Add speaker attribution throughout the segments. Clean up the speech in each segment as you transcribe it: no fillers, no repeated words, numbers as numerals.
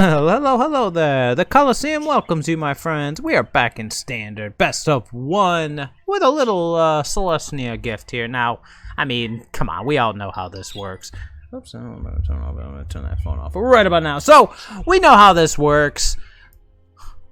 Speaker 1: Hello there. The Coliseum welcomes you, my friends. We are back in standard, best of one, with a little selesnya gift here. Now, I mean, come on, we all know how this works. Oops, I'm gonna turn that phone off right about now. So, we know how this works.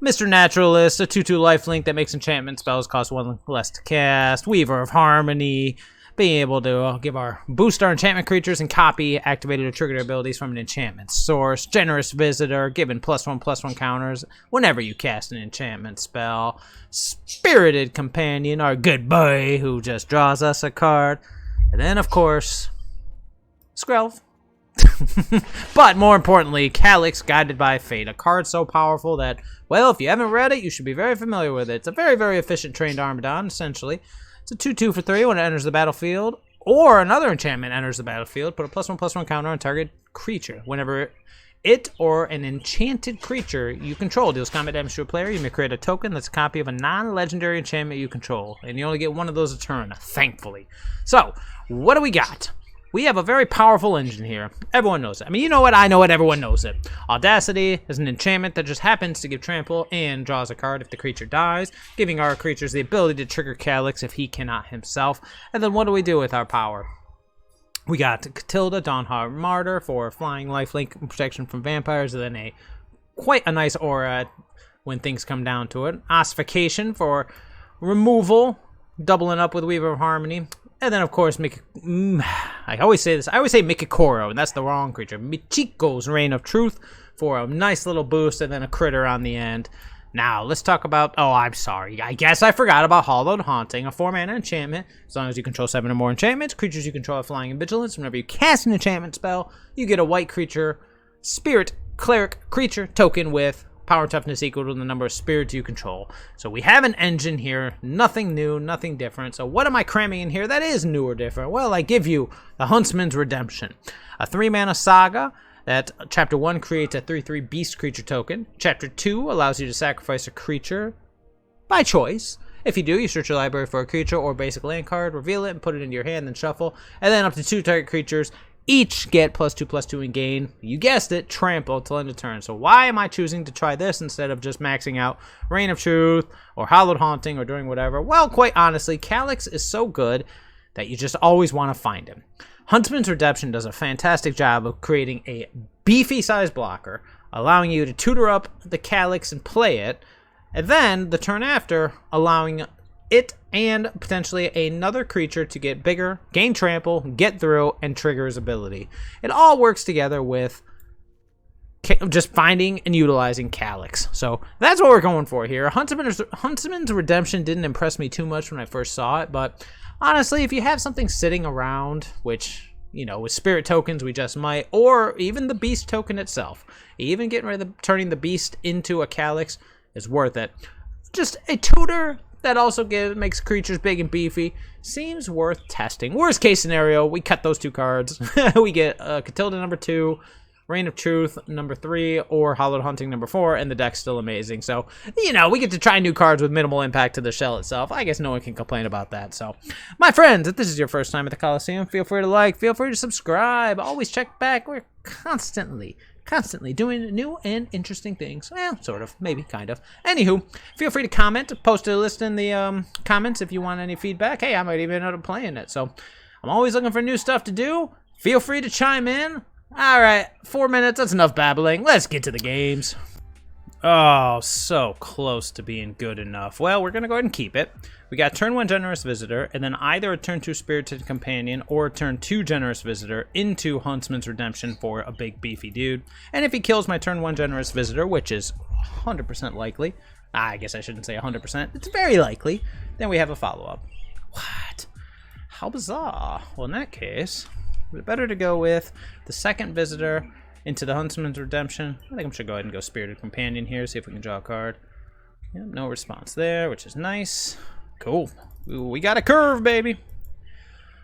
Speaker 1: Mr. Naturalist, a 2/2 lifelink that makes enchantment spells cost 1 less to cast. Weaver of Harmony, being able to boost our enchantment creatures and copy activated or triggered abilities from an enchantment source. Generous Visitor, giving +1/+1 counters whenever you cast an enchantment spell. Spirited Companion, our good boy who just draws us a card. And then, of course, Skrelv. But more importantly, Calyx, Guided by Fate, a card so powerful that, well, if you haven't read it, you should be very familiar with it. It's a very, very efficient trained Armadon, essentially. It's a 2/2 for 3 when it enters the battlefield, or another enchantment enters the battlefield. Put a +1/+1 counter on target creature. Whenever it or an enchanted creature you control deals combat damage to a player, you may create a token that's a copy of a non-legendary enchantment you control. And you only get one of those a turn, thankfully. So, what do we got? We have a very powerful engine here. Everyone knows it. I mean, you know it, I know it, everyone knows it. Audacity is an enchantment that just happens to give trample and draws a card if the creature dies, giving our creatures the ability to trigger Calyx if he cannot himself. And then what do we do with our power? We got Catilda, Dawnhart Martyr for flying lifelink protection from vampires, and then quite a nice aura when things come down to it. Ossification for removal, doubling up with Weaver of Harmony. And then, of course, I always say this. I always say Mikikoro, and that's the wrong creature. Michiko's Reign of Truth for a nice little boost, and then a critter on the end. Now, let's talk about... Oh, I'm sorry. I guess I forgot about Hallowed Haunting, a 4-mana enchantment. As long as you control 7 or more enchantments, creatures you control have flying and vigilance. Whenever you cast an enchantment spell, you get a white creature, spirit, cleric, creature token with power toughness equal to the number of spirits you control. So we have an engine here, nothing new, nothing different. So what am I cramming in here that is new or different? Well, I give you the Huntsman's Redemption, a 3-mana saga that Chapter 1 creates a 3/3 beast creature token. Chapter 2 allows you to sacrifice a creature by choice. If you do, you search your library for a creature or basic land card, reveal it, and put it into your hand, then shuffle. And then up to 2 target creatures each get +2/+2 and gain, you guessed it, trample till end of turn. So why am I choosing to try this instead of just maxing out Reign of Truth or Hallowed Haunting or doing whatever? Well, quite honestly, Calyx is so good that you just always want to find him. Huntsman's Redemption does a fantastic job of creating a beefy size blocker, allowing you to tutor up the Calyx and play it, and then the turn after, allowing it and potentially another creature to get bigger, gain trample, get through, and trigger his ability. It all works together with just finding and utilizing Calyx. So that's what we're going for here. Huntsman's Redemption didn't impress me too much when I first saw it, but honestly, if you have something sitting around, which, you know, with spirit tokens we just might, or even the beast token itself, even getting rid of turning the beast into a Calyx is worth it. Just a tutor that also makes creatures big and beefy seems worth testing. Worst case scenario, we cut those 2 cards. We get Catilda number 2, Reign of Truth number 3, or Hallowed Haunting number 4, and the deck's still amazing. So, you know, we get to try new cards with minimal impact to the shell itself. I guess no one can complain about that. So, my friends, if this is your first time at the Coliseum, feel free to like, feel free to subscribe. Always check back. We're constantly doing new and interesting things. Well, sort of, maybe, kind of. Anywho, feel free to comment, post a list in the comments if you want any feedback. Hey, I might even end up playing it. So, I'm always looking for new stuff to do. Feel free to chime in. All right, 4 minutes, that's enough babbling. Let's get to the games. Oh, so close to being good enough. Well, we're going to go ahead and keep it. We got turn 1 Generous Visitor, and then either a turn 2 Spirited Companion or a turn 2 Generous Visitor into Huntsman's Redemption for a big beefy dude. And if he kills my turn 1 Generous Visitor, which is 100% likely, I guess I shouldn't say 100%, it's very likely, then we have a follow-up. What? How bizarre. Well, in that case, it's better to go with the second Visitor into the Huntsman's Redemption. I think I should go ahead and go Spirited Companion here, see if we can draw a card. Yep, no response there, which is nice. Cool. Ooh, we got a curve, baby.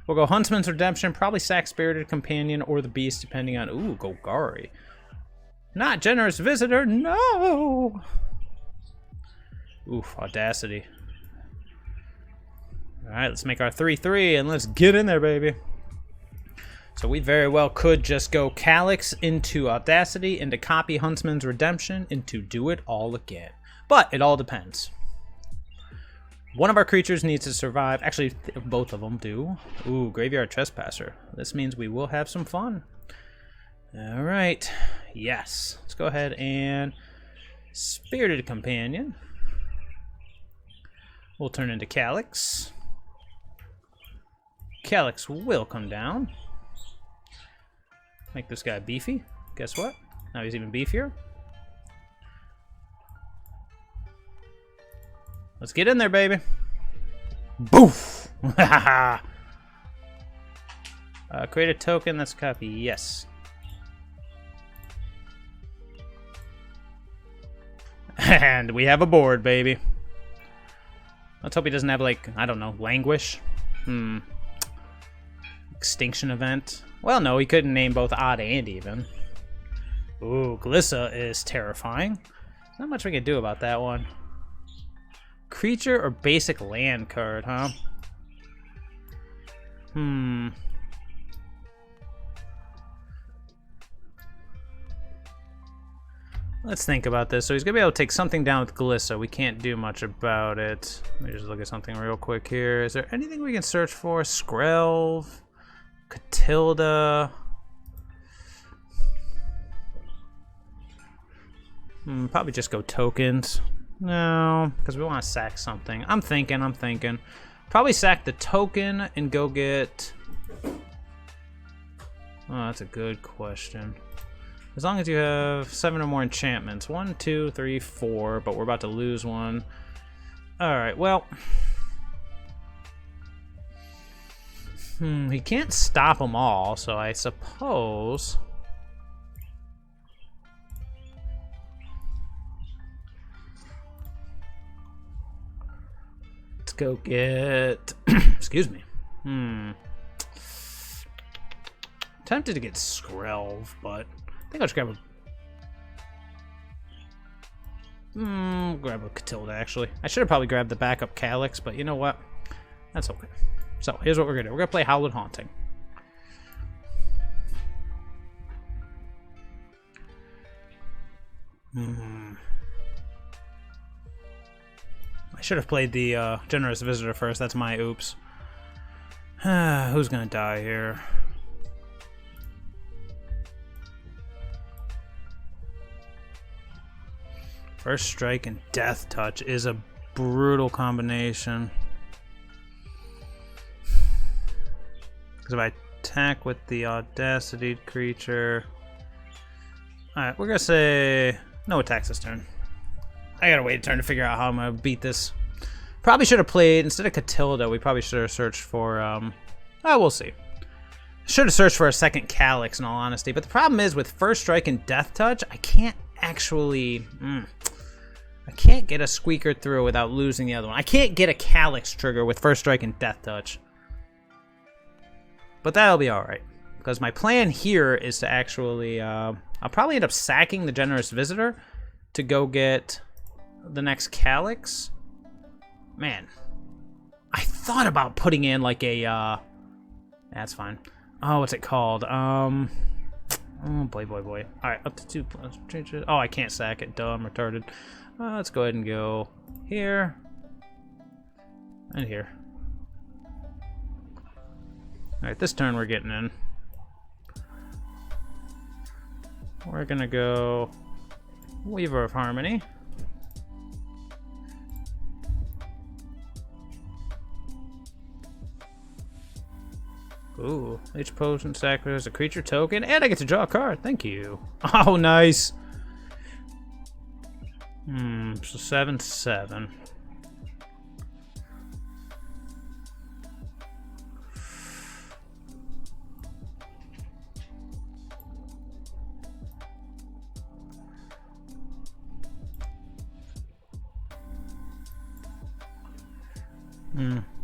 Speaker 1: We'll go Huntsman's Redemption, probably sack Spirited Companion or the Beast, depending on... Ooh, Golgari. Not Generous Visitor, no! Oof, Audacity. Alright, let's make our 3/3, and let's get in there, baby. So we very well could just go Calyx into Audacity, into Copy Huntsman's Redemption, into Do It All Again. But it all depends. One of our creatures needs to survive. Actually, both of them do. Ooh, Graveyard Trespasser. This means we will have some fun. All right. Yes. Let's go ahead and Spirited Companion. We'll turn into Calyx. Calyx will come down. Make this guy beefy. Guess what? Now he's even beefier. Let's get in there, baby. Boof! Create a token. That's copy. Yes. And we have a board, baby. Let's hope he doesn't have, like, I don't know, Languish. Extinction Event. Well, no, he couldn't name both odd and even. Ooh, Glissa is terrifying. Not much we can do about that one. Creature or basic land card, huh? Let's think about this. So he's going to be able to take something down with Glissa. We can't do much about it. Let me just look at something real quick here. Is there anything we can search for? Skrelv? Catilda? Probably just go tokens. No, because we want to sack something. I'm thinking. Probably sack the token and go get... Oh, that's a good question. As long as you have 7 or more enchantments. 1, 2, 3, 4, but we're about to lose one. Alright, well... he can't stop them all, so I suppose... Let's go get... Excuse me. Tempted to get Skrelv, but... I think I'll just grab a... grab a Catilda, actually. I should have probably grabbed the backup Calyx, but you know what? That's okay. So, here's what we're going to do. We're going to play Howled Haunting. I should have played the Generous Visitor first. That's my oops. Who's going to die here? First Strike and Death Touch is a brutal combination. Because if I attack with the Audacity creature... Alright, we're going to say no attacks this turn. I gotta wait a turn to figure out how I'm going to beat this. Probably should have played, instead of Catilda, we probably should have searched for... we'll see. Should have searched for a second Calyx, in all honesty. But the problem is, with First Strike and Death Touch, I can't actually... I can't get a Squeaker through without losing the other one. I can't get a Calyx trigger with First Strike and Death Touch. But that'll be alright. Because my plan here is to actually... I'll probably end up sacking the Generous Visitor to go get the next Calyx. Man. I thought about putting in like a... That's fine. Oh, what's it called? Oh, boy. Alright, up to 2 plus. Oh, I can't sack it. Dumb, retarded. Let's go ahead and go here. And here. Alright, this turn we're getting in. We're gonna go Weaver of Harmony. Ooh, each potion sacrifices a creature token, and I get to draw a card. Thank you. Oh, nice. So 7/7.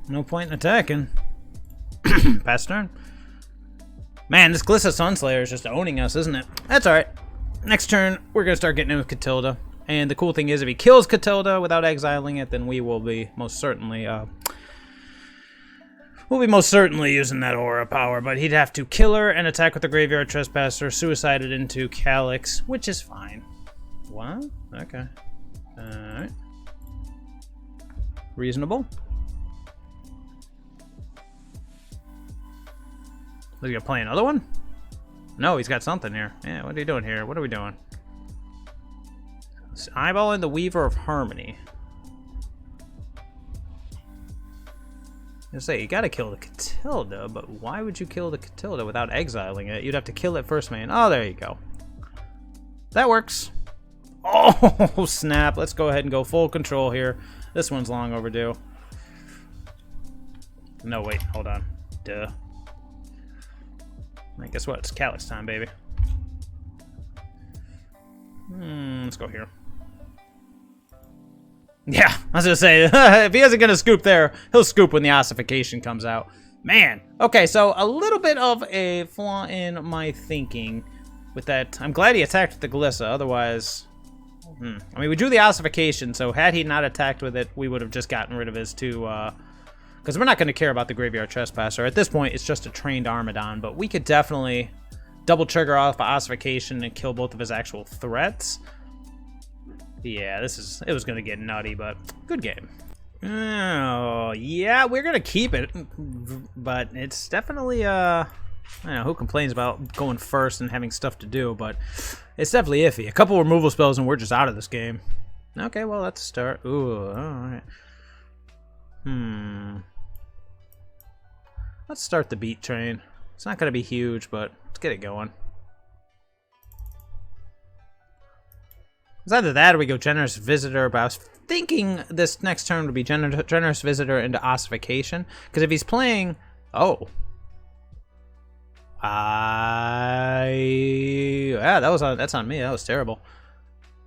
Speaker 1: No point in attacking. Pass turn. Man, this Glissa Sunslayer is just owning us, isn't it? That's alright. Next turn, we're going to start getting in with Catilda. And the cool thing is, if he kills Catilda without exiling it, then we will be most certainly We'll be most certainly using that aura power, but he'd have to kill her and attack with the Graveyard Trespasser, suicide it into Calyx, which is fine. What? Okay. Alright. Reasonable. Is he gonna play another one? No, he's got something here. Yeah, what are you doing here? What are we doing? Eyeballing the Weaver of Harmony. I say, you gotta kill the Catilda, but why would you kill the Catilda without exiling it? You'd have to kill it first, man. Oh, there you go. That works. Oh, snap. Let's go ahead and go full control here. This one's long overdue. No, wait. Hold on. Duh. Right, guess what? It's Calyx time, baby. Let's go here. Yeah, I was gonna say, if he isn't gonna scoop there, he'll scoop when the ossification comes out. Man. Okay, so a little bit of a flaw in my thinking with that. I'm glad he attacked with the Glissa, otherwise... I mean, we drew the ossification, so had he not attacked with it, we would have just gotten rid of his two, because we're not going to care about the Graveyard Trespasser. At this point, it's just a trained Armadon, but we could definitely double trigger off ossification and kill both of his actual threats. Yeah, it was going to get nutty, but good game. Oh, yeah, we're going to keep it, but it's definitely, I don't know who complains about going first and having stuff to do, but it's definitely iffy. A couple removal spells and we're just out of this game. Okay, well, that's a start. Ooh, alright. Let's start the beat train. It's not going to be huge, but let's get it going. It's either that or we go Generous Visitor, but I was thinking this next turn would be Generous Visitor into Ossification, because if he's playing... Oh. Yeah, that's on me. That was terrible.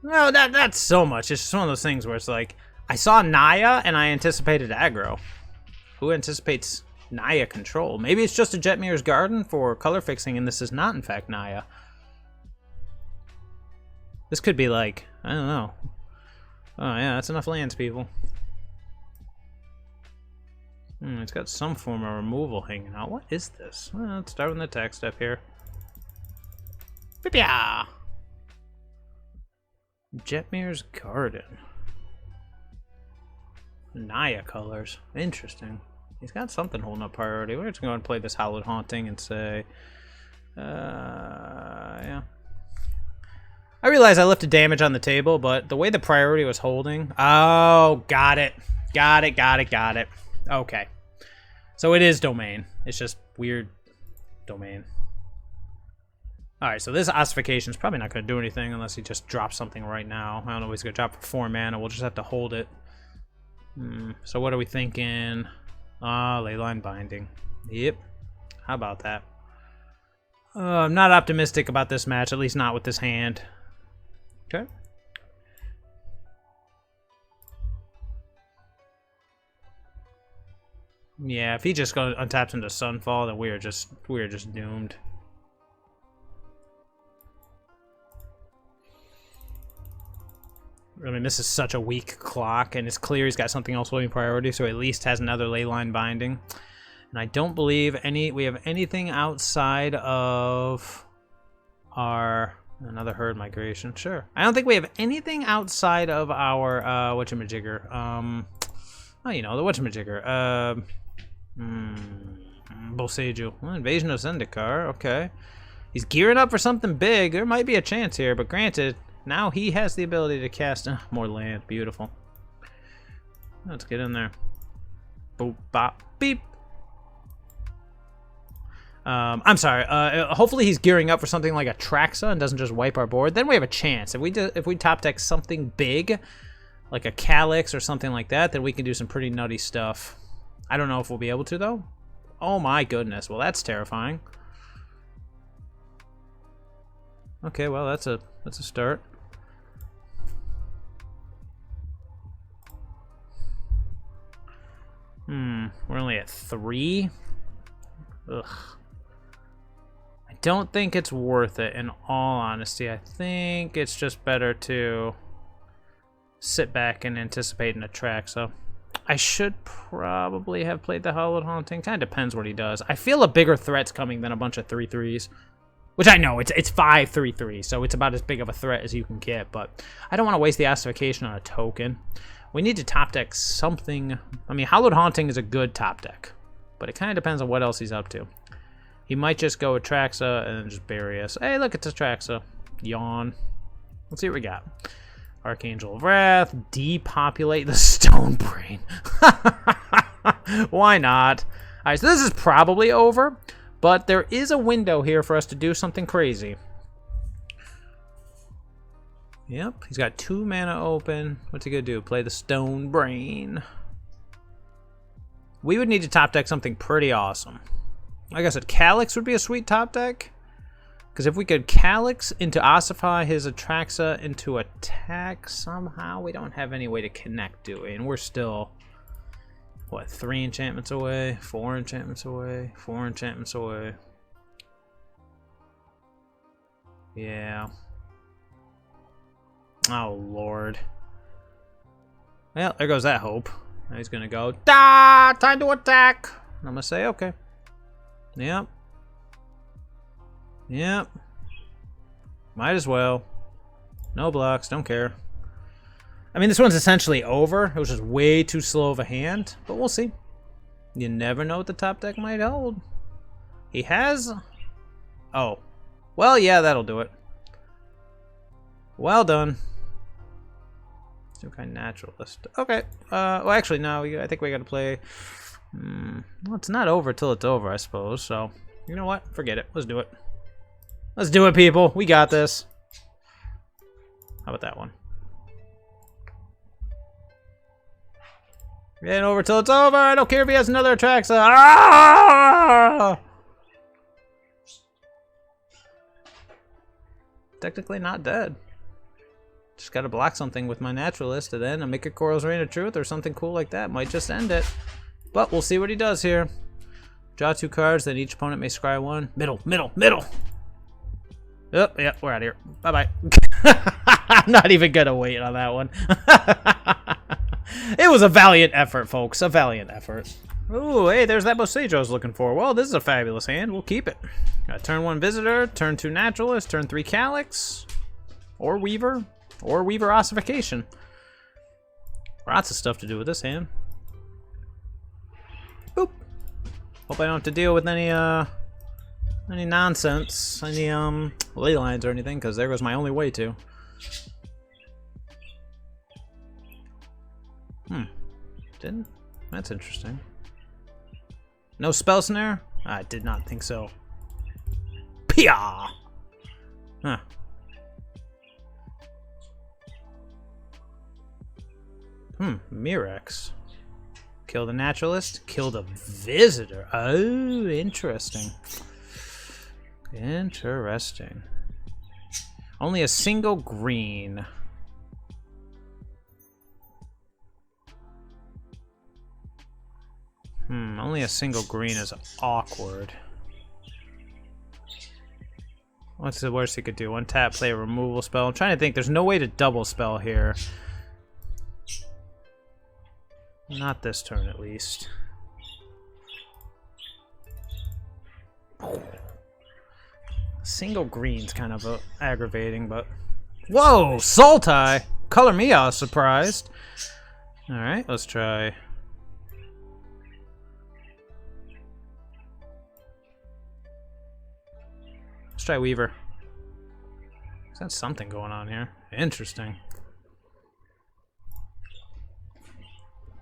Speaker 1: No, that's so much. It's just one of those things where it's like, I saw Naya and I anticipated aggro. Who anticipates Naya control? Maybe it's just a Jetmir's Garden for color fixing, and this is not in fact Naya. This could be like, I don't know. Oh yeah, that's enough lands, people. It's got some form of removal hanging out. What is this? Well, let's start with the attack step here. Pipia! Jetmir's Garden. Naya colors. Interesting. He's got something holding up priority. We're just going to play this Hallowed Haunting and say... yeah. I realize I left a damage on the table, but the way the priority was holding... Oh, got it. Got it. Okay. So it is domain. It's just weird domain. Alright, so this ossification is probably not going to do anything unless he just drops something right now. I don't know what he's going to drop for 4 mana. We'll just have to hold it. So what are we thinking? Leyline Binding. Yep. How about that? I'm not optimistic about this match, at least not with this hand. Okay. Yeah, if he just goes untaps into Sunfall, then we are just doomed. I mean, this is such a weak clock, and it's clear he's got something else holding priority, so he at least has another Leyline Binding. And I don't believe we have anything outside of our... Another Herd Migration, sure. I don't think we have anything outside of our, whatchamajigger. Oh, you know, the whatchamajigger. Boseiju. Well, Invasion of Zendikar, okay. He's gearing up for something big. There might be a chance here, but granted, now he has the ability to cast more land. Beautiful. Let's get in there. Boop, bop, beep. I'm sorry. Hopefully he's gearing up for something like a Traxa and doesn't just wipe our board. Then we have a chance. If we top deck something big, like a Calyx or something like that, then we can do some pretty nutty stuff. I don't know if we'll be able to though. Oh my goodness. Well, that's terrifying. Okay, well that's a start. We're only at 3. Ugh. I don't think it's worth it, in all honesty. I think it's just better to sit back and anticipate an attack, so I should probably have played the Hallowed Haunting. Kind of depends what he does. I feel a bigger threat's coming than a bunch of 3/3s. Which I know, it's 5 3/3, so it's about as big of a threat as you can get, but I don't want to waste the ossification on a token. We need to top deck something. I mean, Hallowed Haunting is a good top deck, but it kind of depends on what else he's up to. He might just go with Traxa and then just bury us. Hey, look, it's a Traxa. Yawn. Let's see what we got. Archangel of Wrath, depopulate the Stone Brain. Why not? Alright, so this is probably over, but there is a window here for us to do something crazy. Yep, he's got 2 mana open. What's he gonna do? Play the Stone Brain. We would need to top deck something pretty awesome. Like I said, Calyx would be a sweet top deck. Because if we could Calyx into ossify his Atraxa into attack somehow, we don't have any way to connect, do we? And we're still, what, 3 enchantments away, 4 enchantments away, 4 enchantments away. Yeah. Oh, Lord. Well, there goes that hope. Now he's going to go, "Da! Time to attack!" And I'm going to say, okay. Yep. Yep. Might as well. No blocks, don't care. I mean, this one's essentially over. It was just way too slow of a hand, but we'll see. You never know what the top deck might hold. He has... Oh. Well, yeah, that'll do it. Well done. Some kind of naturalist. Okay. Well, actually, no. I think we gotta play... well, it's not over till it's over, I suppose, so... You know what? Forget it. Let's do it. Let's do it, people. We got this. How about that one? It ain't over till it's over. I don't care if he has another Atraxa. Ah! Technically not dead. Just gotta block something with my Naturalist, and then a Mythic Coral's Reign of Truth or something cool like that might just end it. But we'll see what he does here. Draw 2 cards, then each opponent may scry 1. Middle, middle, middle! Yep, yep, we're out of here. Bye-bye. I'm not even gonna wait on that one. It was a valiant effort, folks. A valiant effort. Ooh, hey, there's that Bosejo I was looking for. Well, this is a fabulous hand. We'll keep it. Got turn 1 Visitor, turn 2 Naturalist, turn 3 Calyx, or Weaver Ossification. Lots of stuff to do with this hand. Boop. Hope I don't have to deal with any nonsense, any ley lines or anything, because there goes my only way to. Didn't? That's interesting. No spell snare? I did not think so. Pia! Huh. Mirex. Kill the Naturalist, kill the Visitor. Oh, interesting. Interesting. Only a single green. Only a single green is awkward. What's the worst he could do? 1 tap, play a removal spell. I'm trying to think. There's no way to double spell here. Not this turn, at least. Single green's kind of aggravating, but... Whoa! Sultai! Color me out, surprised. Alright, let's try... Let's try Weaver. There's something going on here. Interesting.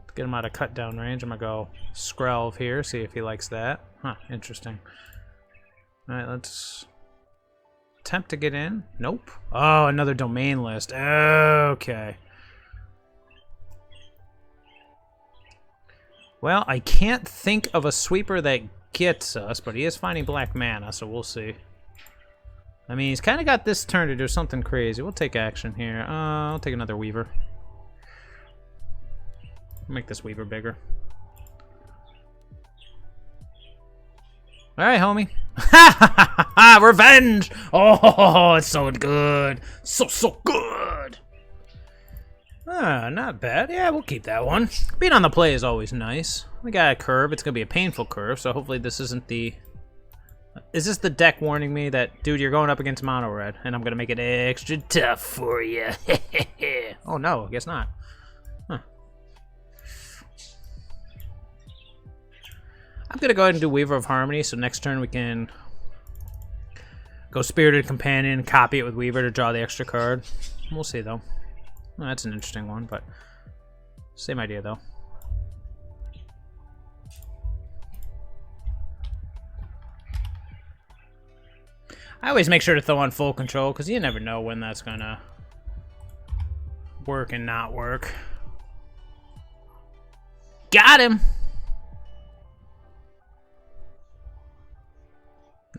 Speaker 1: To get him out of cut down range, I'm gonna go Skrelv here, see if he likes that. Huh, interesting. Alright, let's attempt to get in. Nope. Oh, another domain list. Okay. Well, I can't think of a sweeper that gets us, but he is finding black mana, so we'll see. I mean, he's kind of got this turn to do something crazy. We'll take action here. I'll take another Weaver. Make this Weaver bigger. Alright, homie. Revenge! Oh, it's so good. So good. Not bad. Yeah, we'll keep that one. Being on the play is always nice. We got a curve. It's going to be a painful curve, so hopefully this isn't the... Is this the deck warning me that, dude, you're going up against mono red, and I'm going to make it extra tough for you? Oh, no, I guess not. Huh. I'm going to go ahead and do Weaver of Harmony, so next turn we can go Spirited Companion, copy it with Weaver to draw the extra card. We'll see, though. Well, that's an interesting one, but same idea, though. I always make sure to throw on full control, because you never know when that's going to work and not work. Got him!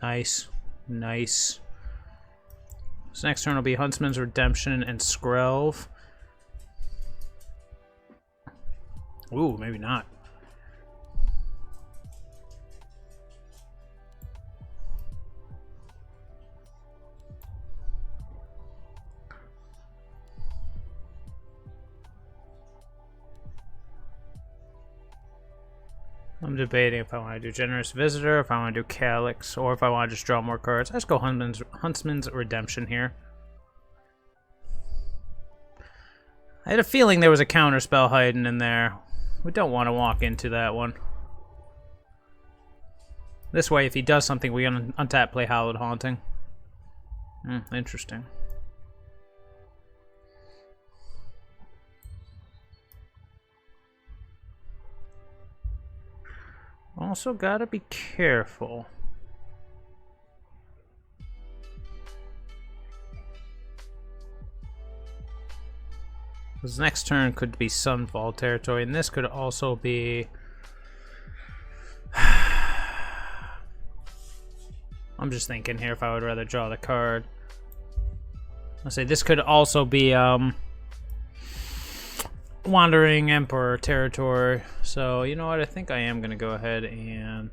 Speaker 1: Nice. Nice. So next turn will be Huntsman's Redemption and Skrelv. Ooh, maybe not. I'm debating if I want to do Generous Visitor, if I want to do Calyx, or if I want to just draw more cards. Let's go Huntsman's Redemption here. I had a feeling there was a counterspell hiding in there. We don't want to walk into that one. This way, if he does something, we untap, play Hallowed Haunting. Interesting. Also gotta be careful. This next turn could be Sunfall territory, and this could also be... I'm just thinking here if I would rather draw the card. I'll say this could also be Wandering Emperor territory. So, you know what? I think I am going to go ahead and...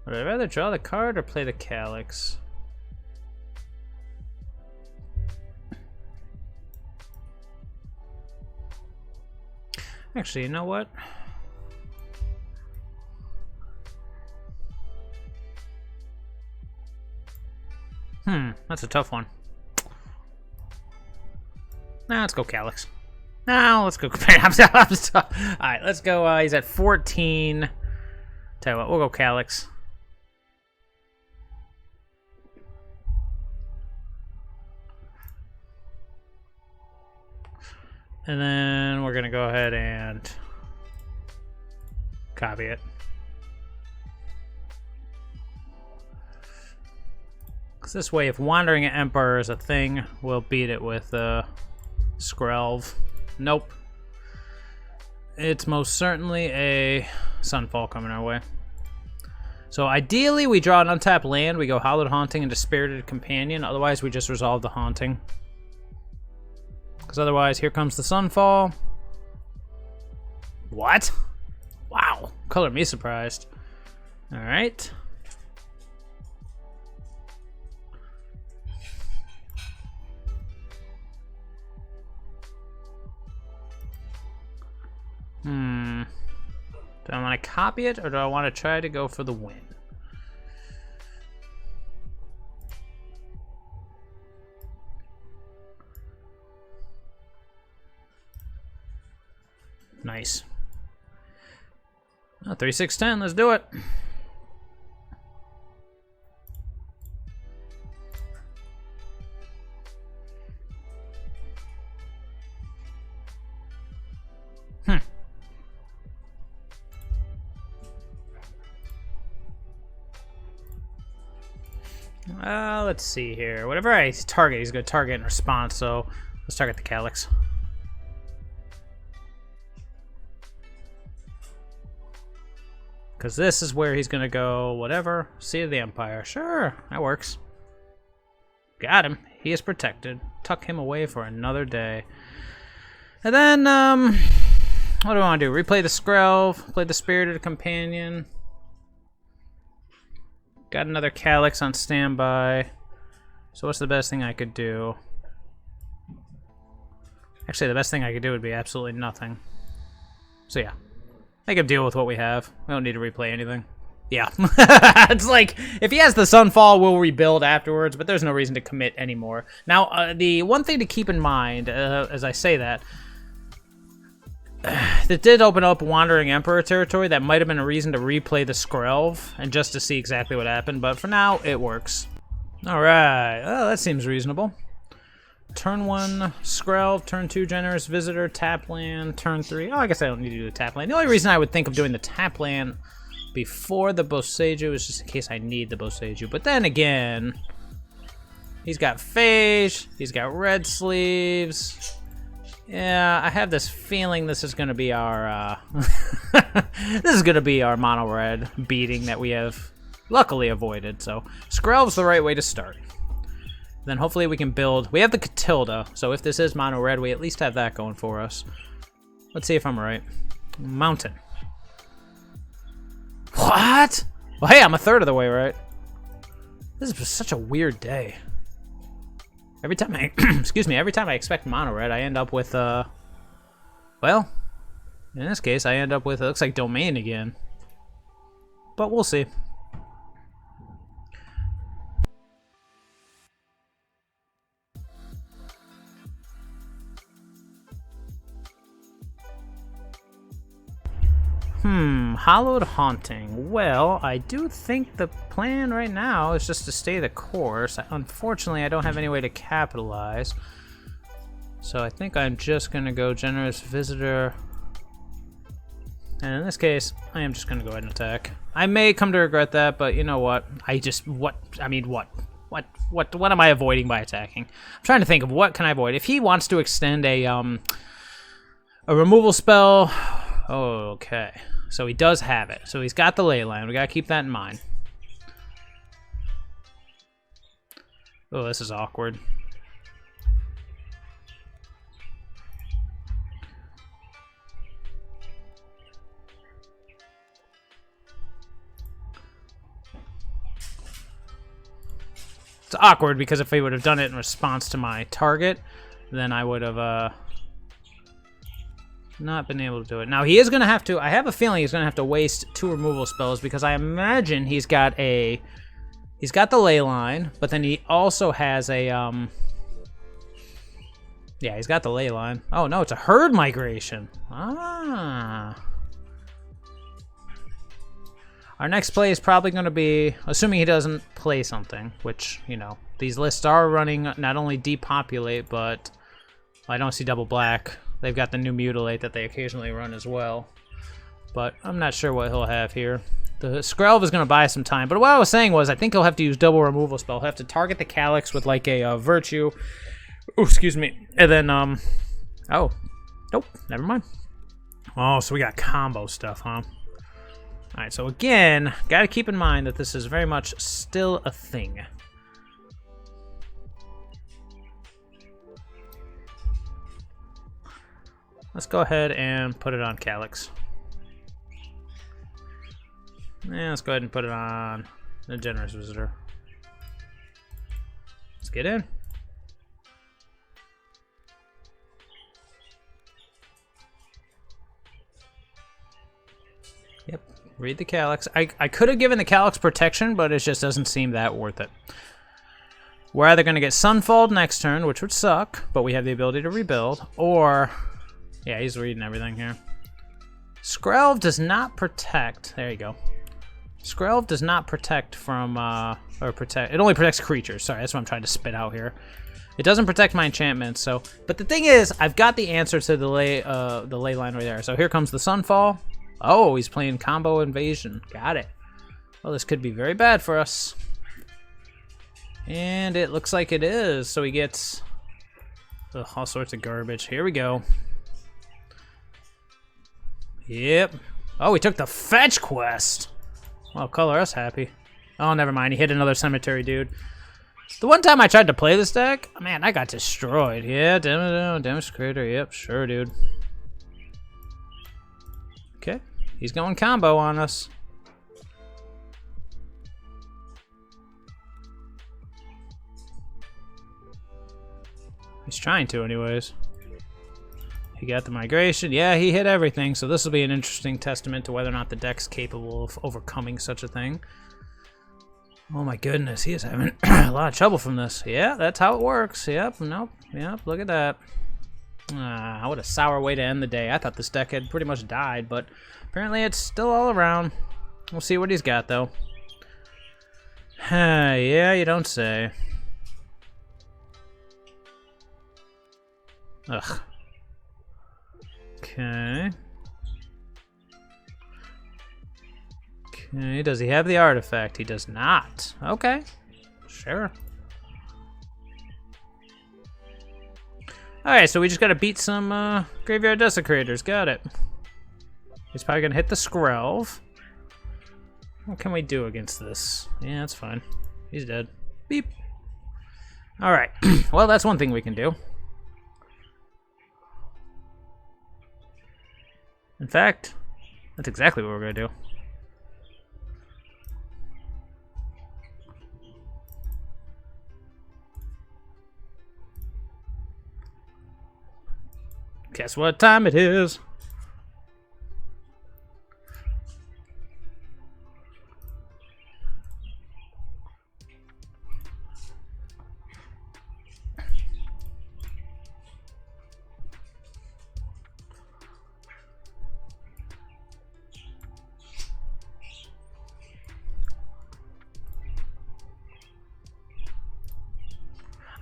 Speaker 1: Would I rather draw the card or play the Calyx? Actually, you know what? That's a tough one. Nah, let's go Calyx. No, let's go Alright, let's go. He's at 14. Tell you what, we'll go Calyx. And then we're going to go ahead and copy it. Because this way, if Wandering Emperor is a thing, we'll beat it with Skrelv. Nope. It's most certainly a Sunfall coming our way. So ideally, we draw an untapped land. We go Hallowed Haunting into Spirited Companion. Otherwise, we just resolve the Haunting. Because otherwise, here comes the Sunfall. What? Wow. Color me surprised. Alright. Do I want to copy it, or do I want to try to go for the win? Nice. 3, 6, 10, let's do it. Let's see here. Whatever I target, he's going to target in response, so let's target the Calyx. Because this is where he's going to go, whatever. Seat of the Empire. Sure, that works. Got him. He is protected. Tuck him away for another day. And then, what do I want to do? Replay the Skrelv, play the Spirited Companion. Got another Calyx on standby. So what's the best thing I could do? Actually, the best thing I could do would be absolutely nothing. So yeah, make him deal with what we have. We don't need to replay anything. Yeah, it's like, if he has the Sunfall, we'll rebuild afterwards, but there's no reason to commit anymore. Now, the one thing to keep in mind, as I say that, it did open up Wandering Emperor territory. That might have been a reason to replay the Skrelv, and just to see exactly what happened, but for now, it works. Alright, well, that seems reasonable. Turn 1, Skrelv. Turn 2, Generous Visitor. Tap land. Turn 3. Oh, I guess I don't need to do the tap land. The only reason I would think of doing the tap land before the Boseiju is just in case I need the Boseiju. But then again, he's got Phage. He's got Red Sleeves. Yeah, I have this feeling this is going to be our this is going to be our mono red beating that we have luckily avoided. So Skrelv's the right way to start. Then hopefully we can build. We have the Catilda, so if this is mono red, we at least have that going for us. Let's see if I'm right. Mountain. What? Well, hey, I'm a third of the way, right? This is such a weird day. Every time I, excuse me, every time I expect mono red, I end up with, well, in this case, I end up with, it looks like Domain again. But we'll see. Hallowed Haunting. Well, I do think the plan right now is just to stay the course. Unfortunately, I don't have any way to capitalize. So I think I'm just going to go Generous Visitor. And in this case, I am just going to go ahead and attack. I may come to regret that, but you know what? What am I avoiding by attacking? I'm trying to think of what can I avoid. If he wants to extend a removal spell... Oh, okay. So he does have it. So he's got the Leyline. We gotta keep that in mind. Oh, this is awkward. It's awkward because if he would have done it in response to my target, then I would have, not been able to do it. Now he is gonna have to. I have a feeling he's gonna have to waste 2 removal spells because I imagine he's got the Leyline, but then he also has a yeah, he's got the Leyline. Oh no, it's a herd migration. Ah. Our next play is probably gonna be, assuming he doesn't play something, which, you know, these lists are running not only depopulate, but I don't see double black. They've got the new Mutilate that they occasionally run as well. But I'm not sure what he'll have here. The Skrelv is going to buy some time. But what I was saying was I think he'll have to use double removal spell. He'll have to target the Calyx with like a Virtue. Ooh, excuse me. And then, oh. Nope, never mind. Oh, so we got combo stuff, huh? Alright, so again, got to keep in mind that this is very much still a thing. Let's go ahead and put it on Calyx. Yeah, let's go ahead and put it on the Generous Visitor. Let's get in. Yep, read the Calyx. I could have given the Calyx protection, but it just doesn't seem that worth it. We're either going to get Sunfalled next turn, which would suck, but we have the ability to rebuild, or... Yeah, he's reading everything here. Skrelv does not protect. There you go. Skrelv does not protect from, it only protects creatures. Sorry, that's what I'm trying to spit out here. It doesn't protect my enchantments, so. But the thing is, I've got the answer to the ley line right there. So here comes the Sunfall. Oh, he's playing Combo Invasion. Got it. Well, this could be very bad for us. And it looks like it is. So he gets all sorts of garbage. Here we go. Yep. Oh, he took the fetch quest. Well, color us happy. Oh, never mind. He hit another cemetery dude. The one time I tried to play this deck, man, I got destroyed. Yeah, damage creator. Yep, sure, dude. Okay. He's going combo on us. He's trying to, anyways. He got the migration. Yeah, he hit everything, so this will be an interesting testament to whether or not the deck's capable of overcoming such a thing. Oh my goodness, he is having a lot of trouble from this. Yeah, that's how it works. Yep, nope, yep, look at that. What a sour way to end the day. I thought this deck had pretty much died, but apparently it's still all around. We'll see what he's got, though. Yeah, you don't say. Ugh. Okay. Okay, does he have the artifact? He does not. Okay. Sure. Alright, so we just gotta beat some Graveyard Desecrators. Got it. He's probably gonna hit the Skrelv. What can we do against this? Yeah, that's fine. He's dead. Beep. Alright. Well, that's one thing we can do. In fact, that's exactly what we're gonna do. Guess what time it is?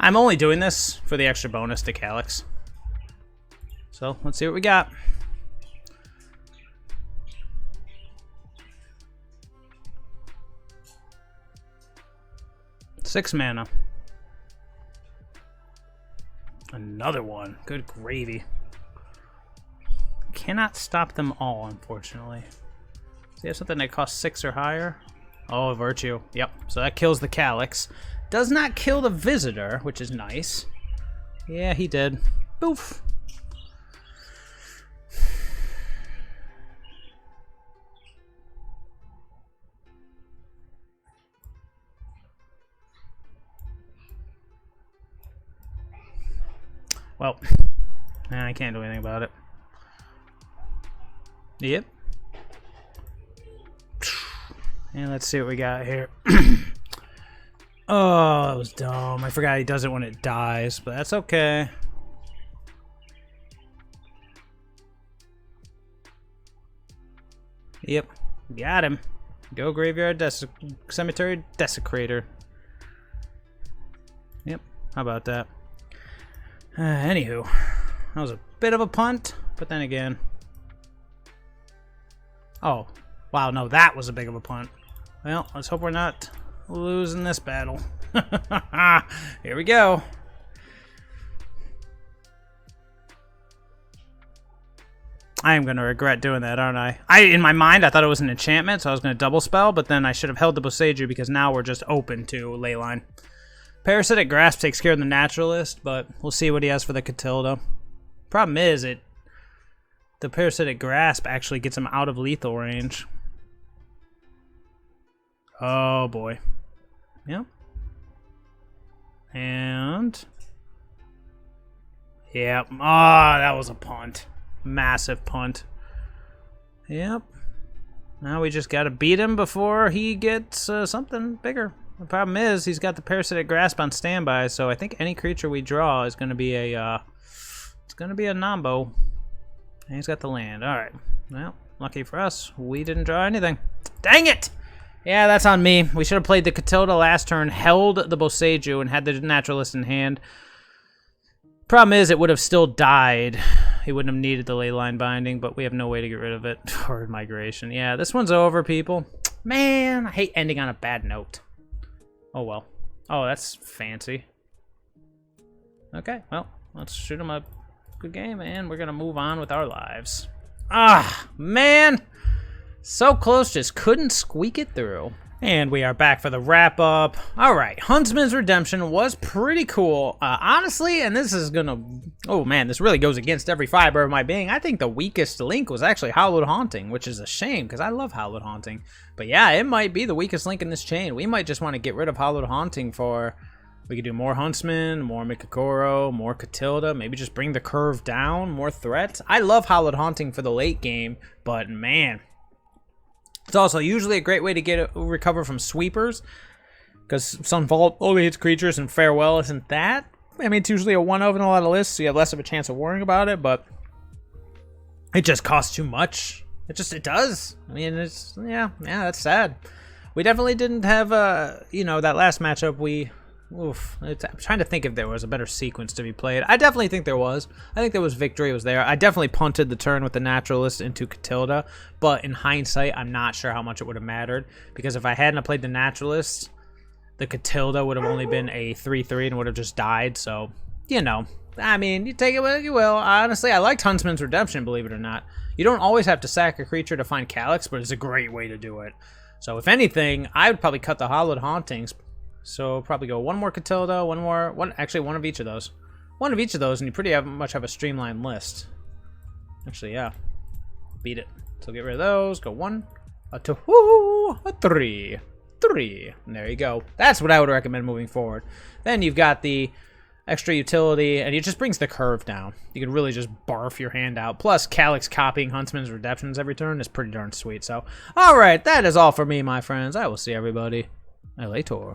Speaker 1: I'm only doing this for the extra bonus to Calyx. So, let's see what we got. Six mana. Another one. Good gravy. Cannot stop them all, unfortunately. So you have something that costs 6 or higher? Oh, Virtue. Yep. So that kills the Calyx. Does not kill the Visitor, which is nice. Yeah, he did. Boof. Well, nah, I can't do anything about it. Yep. And let's see what we got here. Oh, that was dumb. I forgot he does it when it dies, but that's okay. Yep, got him. Go Graveyard Cemetery Desecrator. Yep, how about that? Anywho, that was a bit of a punt, but then again... Oh, wow, no, that was a big of a punt. Well, let's hope we're not losing this battle. Here we go. I am going to regret doing that, aren't I? In my mind, I thought it was an enchantment, so I was going to double spell, but then I should have held the Boseiju because now we're just open to Leyline. Parasitic Grasp takes care of the Naturalist, but we'll see what he has for the Catilda. Problem is, the Parasitic Grasp actually gets him out of lethal range. Oh boy. Yep. And... Yep. Oh, that was a punt. Massive punt. Yep. Now we just gotta beat him before he gets something bigger. The problem is he's got the Parasitic Grasp on standby, so I think any creature we draw is gonna be a it's gonna be a Nombo. And he's got the land. Alright. Well, lucky for us, we didn't draw anything. Dang it! Yeah, that's on me. We should have played the Catilda last turn, held the Boseiju, and had the Naturalist in hand. Problem is, it would have still died. He wouldn't have needed the Leyline Binding, but we have no way to get rid of it. Or migration. Yeah, this one's over, people. Man, I hate ending on a bad note. Oh, well. Oh, that's fancy. Okay, well, let's shoot him a good game, and we're going to move on with our lives. Ah, man! So close, just couldn't squeak it through. And we are back for the wrap-up. Alright, Huntsman's Redemption was pretty cool. Honestly, and this is gonna... Oh man, this really goes against every fiber of my being. I think the weakest link was actually Hallowed Haunting, which is a shame, because I love Hallowed Haunting. But yeah, it might be the weakest link in this chain. We might just want to get rid of Hallowed Haunting for We could do more Huntsman, more Mikakoro, more Catilda, maybe just bring the curve down, more threats. I love Hallowed Haunting for the late game, but man, it's also usually a great way to recover from sweepers, because Sunvault only hits creatures and Farewell isn't that. I mean, it's usually a 1-of in a lot of lists, so you have less of a chance of worrying about it, but it just costs too much. It does. I mean, it's, yeah, that's sad. We definitely didn't have, you know, that last matchup I'm trying to think if there was a better sequence to be played. I definitely think there was. I think there was victory was there. I definitely punted the turn with the Naturalist into Catilda, but in hindsight, I'm not sure how much it would have mattered, because if I hadn't played the Naturalist, the Catilda would have only been a 3/3 and would have just died, so, you know. I mean, you take it what you will. Honestly, I liked Huntsman's Redemption, believe it or not. You don't always have to sack a creature to find Calyx, but it's a great way to do it. So if anything, I would probably cut the Hallowed Hauntings. So probably go one more Catilda, actually one of each of those. One of each of those, and you pretty much have a streamlined list. Actually, yeah. Beat it. So get rid of those. Go 1, a 2, a 3. 3. And there you go. That's what I would recommend moving forward. Then you've got the extra utility, and it just brings the curve down. You can really just barf your hand out. Plus, Calyx copying Huntsman's Redemptions every turn is pretty darn sweet. So, alright, that is all for me, my friends. I will see everybody later.